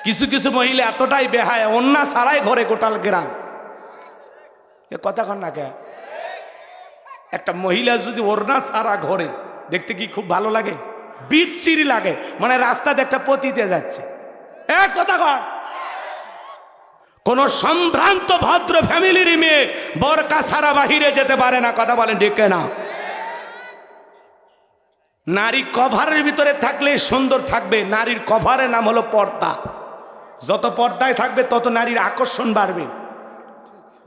কিছু কিছু মহিলা এতটাই বেহায়, অন্যা ছাড়াই ঘরে গোটাল গ্রাম। এ কথা কন না কে? একটা মহিলা যদি ওড়না ছাড়া ঘরে, দেখতে কি খুব ভালো লাগে? বিচ্ছিরি লাগে, মানে রাস্তাতে একটা পতিতে যাচ্ছে। এক কথা কন। কোন সম্ভ্রান্ত ভদ্র ফ্যামিলির মেয়ে বোরকা ছাড়া বাহিরে যেতে পারে না। কথা বলেন ঠিক না? নারী কভারের ভিতরে থাকলে সুন্দর থাকবে। নারীর কভারের নাম হলো পর্দা। যত পর্দায় থাকবে তত নারীর আকর্ষণ বাড়বে।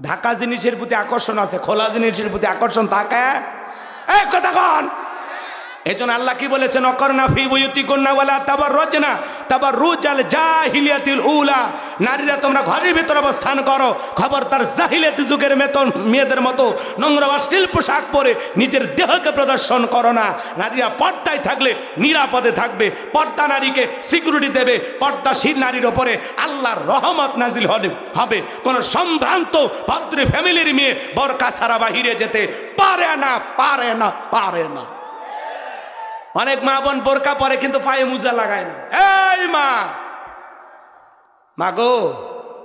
ঢাকা জিনিসের প্রতি আকর্ষণ আছে, খোলা জিনিসের প্রতি আকর্ষণ থাকে। এক কথা কন। এজন্য আল্লাহ কি বলেছেন? অকরনা ফি বুয়ুতিকুন্না ওয়ালা তাবাররুজনা তাবাররুজাল জাহিলিয়াতিল উলা। নারীরা তোমরা ঘরের ভিতর অবস্থান করো, খবরদার জাহিলিয়াতি যুগের মেয়েদের মতো নোংরা অশ্লীল পোশাক পরে নিজের দেহকে প্রদর্শন করো না। নারীরা পর্দায় থাকলে নিরাপদে থাকবে। পর্দা নারীকে সিকিউরিটি দেবে। পর্দাশীল নারীর ওপরে আল্লাহর রহমত নাজিল হবে। কোন সম্ভ্রান্ত ভদ্র ফ্যামিলির মেয়ে বোরকা ছাড়া বাহিরে যেতে পারে না, পারে না, পারে না। অনেক মা বোন বোরকা পরে কিন্তু পায়ে মোজা লাগায় না। এই মা গো,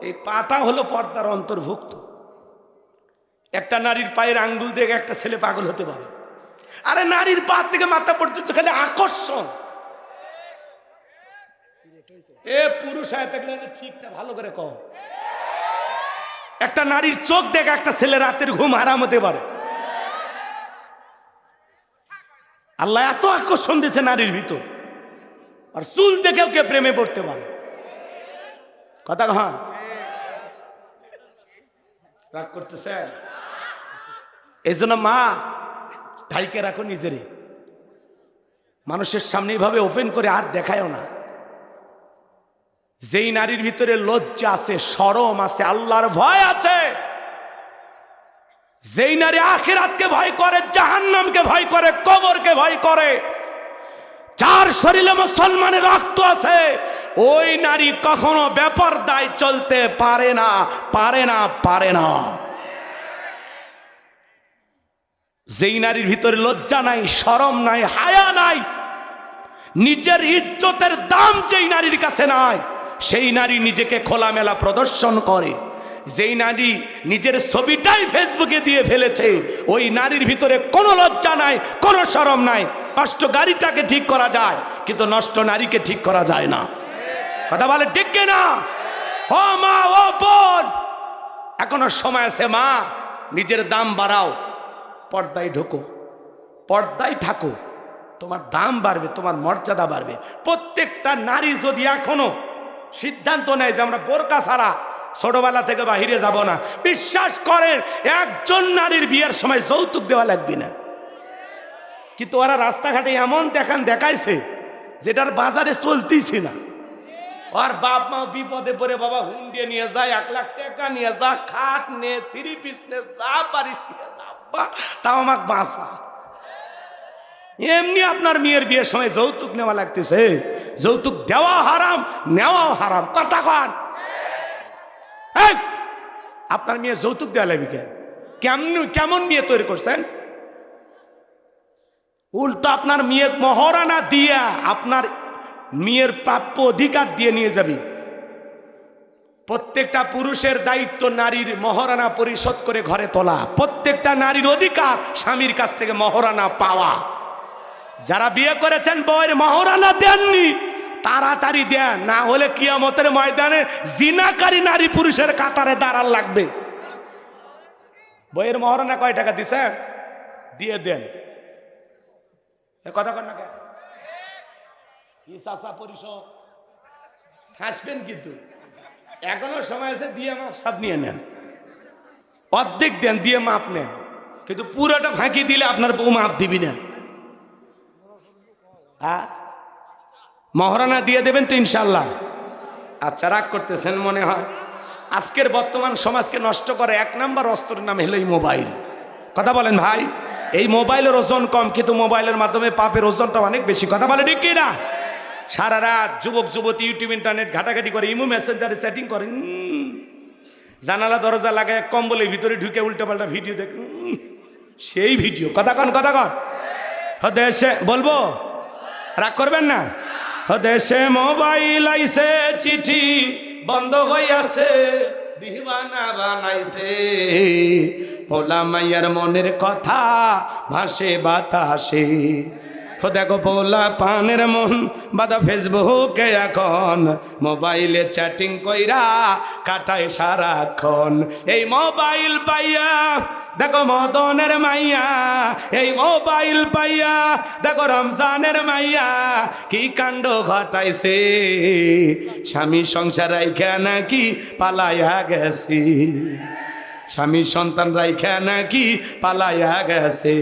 এই পাটা হলো পর্দার অন্তর্ভুক্ত। একটা নারীর পায়ের আঙ্গুল দেখে একটা ছেলে পাগল হতে পারে। আরে নারীর পা থেকে মাথা পর্যন্ত খালি আকর্ষণ। এ পুরুষ হয়ে থাকলে ঠিকটা ভালো করে কও। একটা নারীর চোখ দেখে একটা ছেলে রাতের ঘুম হারাম হতে পারে। আল্লাহ এত আকর্ষণ দিয়েছে নারীর ভিতর, আর চুল দেখেও কে প্রেমে পড়তে পারে। কথা হ্যাঁ, রাগ করতেছে। এই জন্য মা ঢাইকে রাখো নিজেরই। মানুষের সামনে এইভাবে ওপেন করে আর দেখায়ও না। যেই নারীর ভিতরে লজ্জা আছে, শরম আছে, আল্লাহর ভয় আছে, যেই নারী আখিরাতকে ভয় করে, জাহান্নামকে ভয় করে, কবরকে ভয় করে, যার শরীরে মুসলমানের রক্ত আছে, ওই নারী কখনো বেপরদায় চলতে পারে না, পারে না, পারে না। যেই নারীর ভিতরে লজ্জা নাই, শরম নাই, হায়া নাই, নিজের ইজ্জতের দাম যেই নারীর কাছে নাই, সেই নারী নিজেকে খোলামেলা প্রদর্শন করে। যেই নারী নিজের ছবিটাই ফেসবুকে দিয়ে ফেলেছে, ওই নারীর ভিতরে কোনো লজ্জা নাই, কোনো শরম নাই। নষ্ট গাড়িটাকে ঠিক করা যায়, কিন্তু নষ্ট নারীকে ঠিক করা যায় না। কথা বলে ঠিক না? ও মা, ও বোন, এখনো সময় আছে। মা, নিজের দাম বাড়াও, পর্দায় ঢোকো, পর্দায় থাকো, তোমার দাম বাড়বে, তোমার মর্যাদা বাড়বে। প্রত্যেকটা নারী যদি এখনো সিদ্ধান্ত নেয় যে আমরা বোরকা ছাড়া ছোটবেলা থেকে বাহিরে যাব না, বিশ্বাস করেন একজন নারীর বিয়ের সময় যৌতুক দেওয়া লাগবে না। কিন্তু ওরা রাস্তাঘাটে এমন দেখাইছে যেটার বাজারে চলতেইছে না। আর বাপ মা বিপদে পড়ে, বাবা হুন দিয়ে নিয়ে যায়, 1 লাখ টাকা নিয়ে যা, খাট নে, 3 পিস নে, যা পারিস নিয়ে যা, তাও আমাকে বাঁচা। এমনি আপনার মেয়ের বিয়ের সময় যৌতুক নেওয়া লাগতেছে। যৌতুক দেওয়া হারাম, নেওয়াও হারাম। কথা কন। আপনার মেয়ে যৌতুক দেওয়া লাগবে কেমন মেয়ে তৈরি করছেন? উল্টো আপনার মেয়ে মহারানা দিয়া আপনার মেয়ের প্রাপ্য অধিকার দিয়ে নিয়ে যাবি। প্রত্যেকটা পুরুষের দায়িত্ব নারীর মহারানা পরিশোধ করে ঘরে তোলা। প্রত্যেকটা নারীর অধিকার স্বামীর কাছ থেকে মহারানা পাওয়া। যারা বিয়ে করেছেন বউয়ের মহারানা দেননি, তাড়াতাড়ি দেন, না হলে কিয়ামতের ময়দানে জিনাকারী নারী পুরুষের কাতারে দাঁড়ান লাগবে। বইয়ের মহারানা কয় টাকা দিছেন? দিয়ে দেন। কথা কন না কেন? পরিষদ হাসবেন, কিন্তু এখনো সময় আছে। দিয়ে মাপ সব নিয়ে নেন, অর্ধেক দেন, দিয়ে মাপ নেন, কিন্তু পুরোটা ফাঁকি দিলে আপনার বউ মাপ দিবি না। হ্যাঁ, মহারানা দিয়ে দেবেন তো ইনশাল্লাহ। আচ্ছা, রাগ করতেছেন মনে হয়। আজকের বর্তমান সমাজকে নষ্ট করে 1 নম্বর অস্ত্রের নাম হলো এই মোবাইল। কথা বলেন ভাই, এই মোবাইলের ওজন কম, কিন্তু মোবাইলের মাধ্যমে পাপের ওজনটা অনেক বেশি। কথা বলে ঠিক না? সারা রাত যুবক যুবতী ইউটিউব ইন্টারনেট ঘাটাঘাটি করে, ইমো মেসেঞ্জারে চ্যাটিং করেন, জানালা দরজা লাগায় কম্বলের ভিতরে ঢুকে উল্টাপাল্টা ভিডিও দেখ, সেই ভিডিও। কথা কন, কথা কন। দেশে বলবো, রাগ করবেন না। দেশে মোবাইল আইছে চিঠি বন্ধ হইয়াছে দিওয়ানা বানাইছে পোলা মাইয়ার মনের কথা ভাসে বাতাসে দেখো পোলা পানের মন বাদা ফেসবুকে এখন মোবাইলে চ্যাটিং কইরা কাটায় সারাক্ষণ এই মোবাইল পাইয়া দেখো মদনের মাইয়া এই মোবাইল পাইয়া দেখো রমজানের মাইয়া কি কাণ্ড ঘটাইছে স্বামী সংসার রাইখা নাকি পালাইয়া গেছে স্বামী সন্তান রাইখা নাকি পালাইয়া গেছে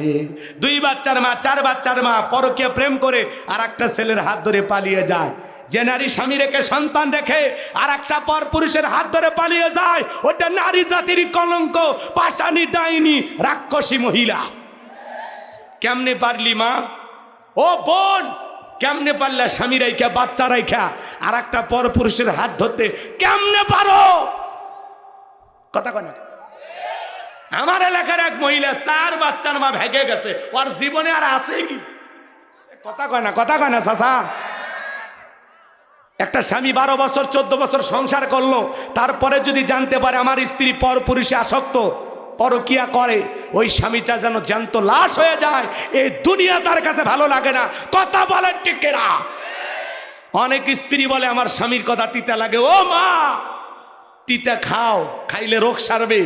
দুই বাচ্চার মা চার বাচ্চার মা পরকে প্রেম করে আর একটা ছেলের হাত ধরে পালিয়ে যায় যে নারী স্বামী রেখে সন্তান রেখে আর একটা পর পুরুষের হাত ধরে পালিয়ে যায় ওটা নারী জাতির কলঙ্ক পাষাণী ডাইনি রাক্ষসী মহিলা কেমনে পারলি মা ও বোন কেমনে পারলা স্বামী রাইখা বাচ্চা রাইখা আর একটা পর পুরুষের হাত ধরতে কেমনে পারো কথা কয় না আমার এলাকার এক মহিলা 4 বাচ্চার মা ভেগে গেছে ওর জীবনে আর আছে কি কথা কয় না চাচা একটা স্বামী 12 বছর 14 বছর সংসার করলো তারপরে যদি জানতে পারে আমার স্ত্রী পর পুরুষে আসক্ত পরকিয়া করে ওই স্বামীটা যেন জ্যান্ত লাশ হয়ে যায় এই দুনিয়া তার কাছে ভালো লাগে না কথা বলে টিকেরা অনেক স্ত্রী বলে আমার স্বামীর কথা তিতা লাগে ও মা তিতা খাও খাইলে রোগ সারবে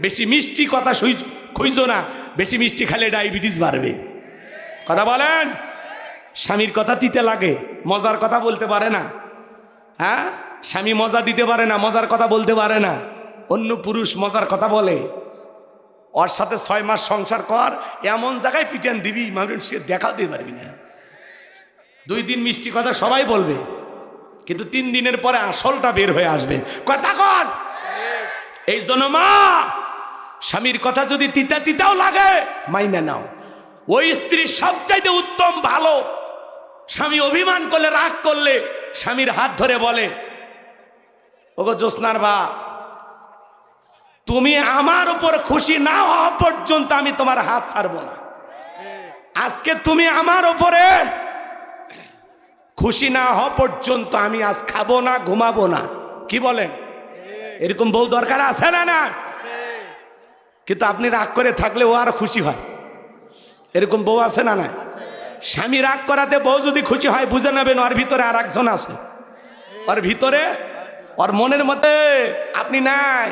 বেশি মিষ্টি কথা খুঁজো না বেশি মিষ্টি খাইলে ডায়াবেটিস বাড়বে কথা বলেন স্বামীর কথা তিতে লাগে মজার কথা বলতে পারে না হ্যাঁ স্বামী মজা দিতে পারে না মজার কথা বলতে পারে না অন্য পুরুষ মজার কথা বলে ওর সাথে 6 মাস সংসার কর এমন জায়গায় ফিটেন দিবি মানুষ সে দেখাতে পারবি না 2 দিন মিষ্টি কথা সবাই বলবে কিন্তু 3 দিনের পরে আসলটা বের হয়ে আসবে কথা কর এই জন্য মা স্বামীর কথা যদি তিতা তিতাও লাগে মাইনা নাও ওই স্ত্রী সবচাইতে উত্তম ভালো স্বামী অভিমান করলে রাগ করলে স্বামীর হাত ধরে বলে ওগো জ্যোৎস্নার বাপ তুমি আমার উপর খুশি না হওয়া পর্যন্ত আমি তোমার হাত ছাড়বো না আজকে তুমি আমার উপরে খুশি না হওয়া পর্যন্ত আমি আজ খাবো না ঘুমাবো না কি বলেন এরকম বউ দরকার আছে না না কিন্তু আপনি রাগ করে থাকলে ও আরো খুশি হয় এরকম বউ আছে না না স্বামী রাগ করাতে বউ যদি খুশি হয় বুঝে নেবেন ওর ভিতরে আর একজন আছে ওর ভিতরে ওর মনের মধ্যে আপনি নাই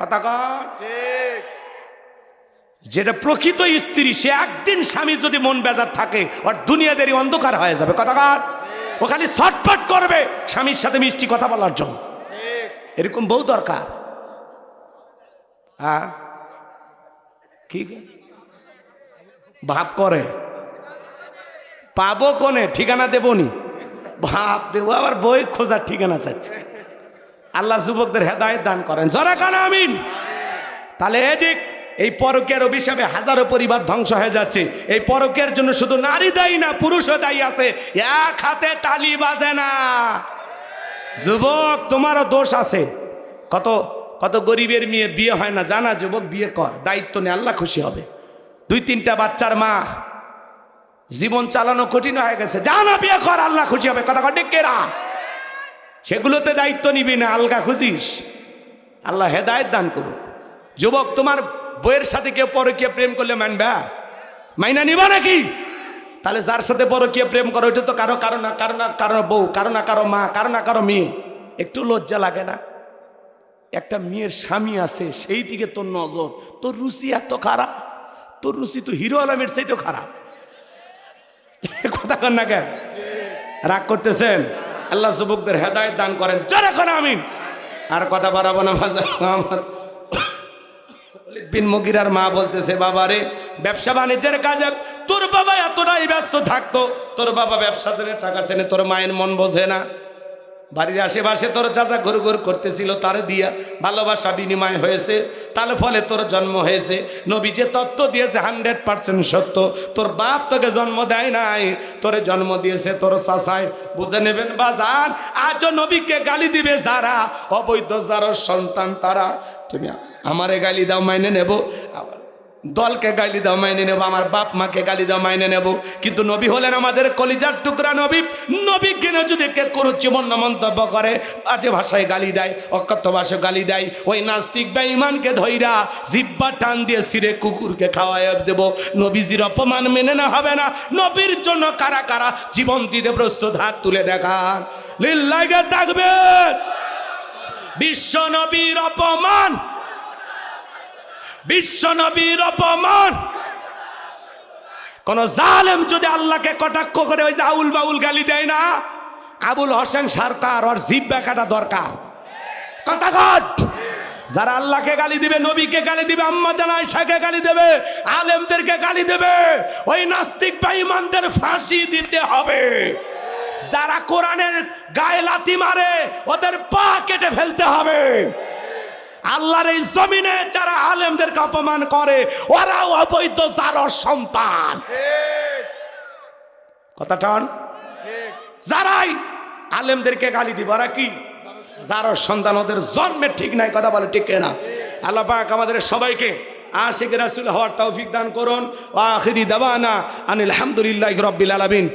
কথা কর যেটা প্রকৃত স্ত্রী সে একদিন স্বামী যদি মন বেজার থাকে ওর দুনিয়াদেরই অন্ধকার হয়ে যাবে কথা কর ও খালি ছটফট করবে স্বামীর সাথে মিষ্টি কথা বলার জন্য এরকম বউ দরকার হ্যাঁ কি ভাব করে পাবো কোনে ঠিকানা দেবনি ভাব দেবো আবার বই খোঁজার ঠিকানা চাচ্ছে আল্লাহ যুবকদের হেদায়েত দান করেন যারা কানা আমিন তাহলে এদিক এই পরকের অভিশাপে হাজারো পরিবার ধ্বংস হয়ে যাচ্ছে এই পরকের জন্য শুধু নারী দায়ী না পুরুষও দায়ী আছে এক হাতে তালি বাজে না যুবক তোমারও দোষ আছে কত কত গরিবের মেয়ে বিয়ে হয় না জানা যুবক বিয়ে কর দায়িত্ব নিয়ে আল্লাহ খুশি হবে 2-3টা বাচ্চার মা জীবন চালানো কঠিন হয়ে গেছে জানা বিয়ে কর আল্লাহ খুশি হবে কথা কর কেরা সেগুলোতে দায়িত্ব নিবি না আলগা খুঁজিস আল্লাহ হেদায়েত দান করুক যুবক তোমার বইয়ের সাথে কেউ পরকীয়া প্রেম করলে মানবা মাইনা নিবা নাকি তাহলে যার সাথে পরকীয়া প্রেম করো ওইটা তো কারো কারো না কারো না কারো বউ কারো না কারো মা কারো না কারো মেয়ে একটু লজ্জা লাগে না একটা মেয়ের স্বামী আছে সেই দিকে তোর নজর তোর রুচি এত খারাপ তোর রুচি তো হিরো আলমের সেই তো খারাপ কথা কর না কেন রাগ করতেছেন আল্লাহ যুবকদের হেদায়েত দান করেন যারা এখন আমিন আর কথা বাড়াবো না আমার বিন মুগিরার মা বলতেছে বাবা রে ব্যবসা বাণিজ্যের কাজে তোর বাবা এতটাই ব্যস্ত থাকতো তোর বাবা ব্যবসা জেনে টাকা চেনে তোর মায়ের মন বোঝে না বাড়ির আশেপাশে তোর চাচা ঘুর ঘুর করতেছিল তার দিয়া ভালোবাসা বিনিময় হয়েছে তার ফলে তোর জন্ম হয়েছে নবী যে তত্ত্ব দিয়েছে 100% সত্য তোর বাপ তোকে জন্ম দেয় নাই তোরে জন্ম দিয়েছে তোর চাচাই বুঝে নেবেন বাজান আজও নবীকে গালি দিবে যারা অবৈধ যারা সন্তান তারা তুমি আমারে গালি দাও মাইনে নেব দলকে গালি দাও মাইনে নেব, আমার বাপ মাকে গালি দাও মাইনে নেব, কিন্তু নবী হলেন আমাদের কলিজার টুকরা নবী। নবী কিনে যদি কে কুরুচিপূর্ণ মন্তব্য করে, বাজে ভাষায় গালি দেয়, অকথ্য ভাষায় গালি দেয়, ওই নাস্তিক বেঈমানকে ধইরা জিহ্বা টান দিয়ে ছিঁড়ে কুকুরকে খাওয়ায় দেব। নবীজির অপমান মেনে না হবে না। নবীর জন্য কারা কারা জীবন দিতে প্রস্তুত, হাত তুলে দেখান। লিল্লাহি তাকবীর। বিশ্ব নবীর অপমান, বিশ্ব নবীর অপমান। কোন জালেম যদি আল্লাহকে কটাক্ষ করে, ওই যে আউল বাউল গালি দেয় না, আবুল হোসেন সরকার, ওর জিহ্বা কাটা দরকার। কথা কট। যারা আল্লাহকে গালি দিবে, নবীকে গালি দিবে, আম্মা জান আয়েশাকে গালি দেবে, আলেমদেরকে গালি দেবে, ওই নাস্তিক বেঈমানদের ফাঁসি দিতে হবে। যারা কোরআনের গায়ে লাথি মারে, ওদের পা কেটে ফেলতে হবে। আল্লাহর এই জমিনে যারা আলেমদেরকে অপমান করে, ওরাও অবৈধ জারর সন্তান। কথা টান। যারাই আলেমদেরকে গালি দিবে, ওরা কি জারর সন্তান, ওদের জন্মের ঠিক নাই। কথা বলে ঠিক না? আল্লাহ পাক আমাদের সবাইকে আশিক রাসূল হওয়ার তৌফিক দান করুন। ওয়া আখিরি দাওয়ানা আনিল হামদুলিল্লাহি রাব্বিল আলামিন।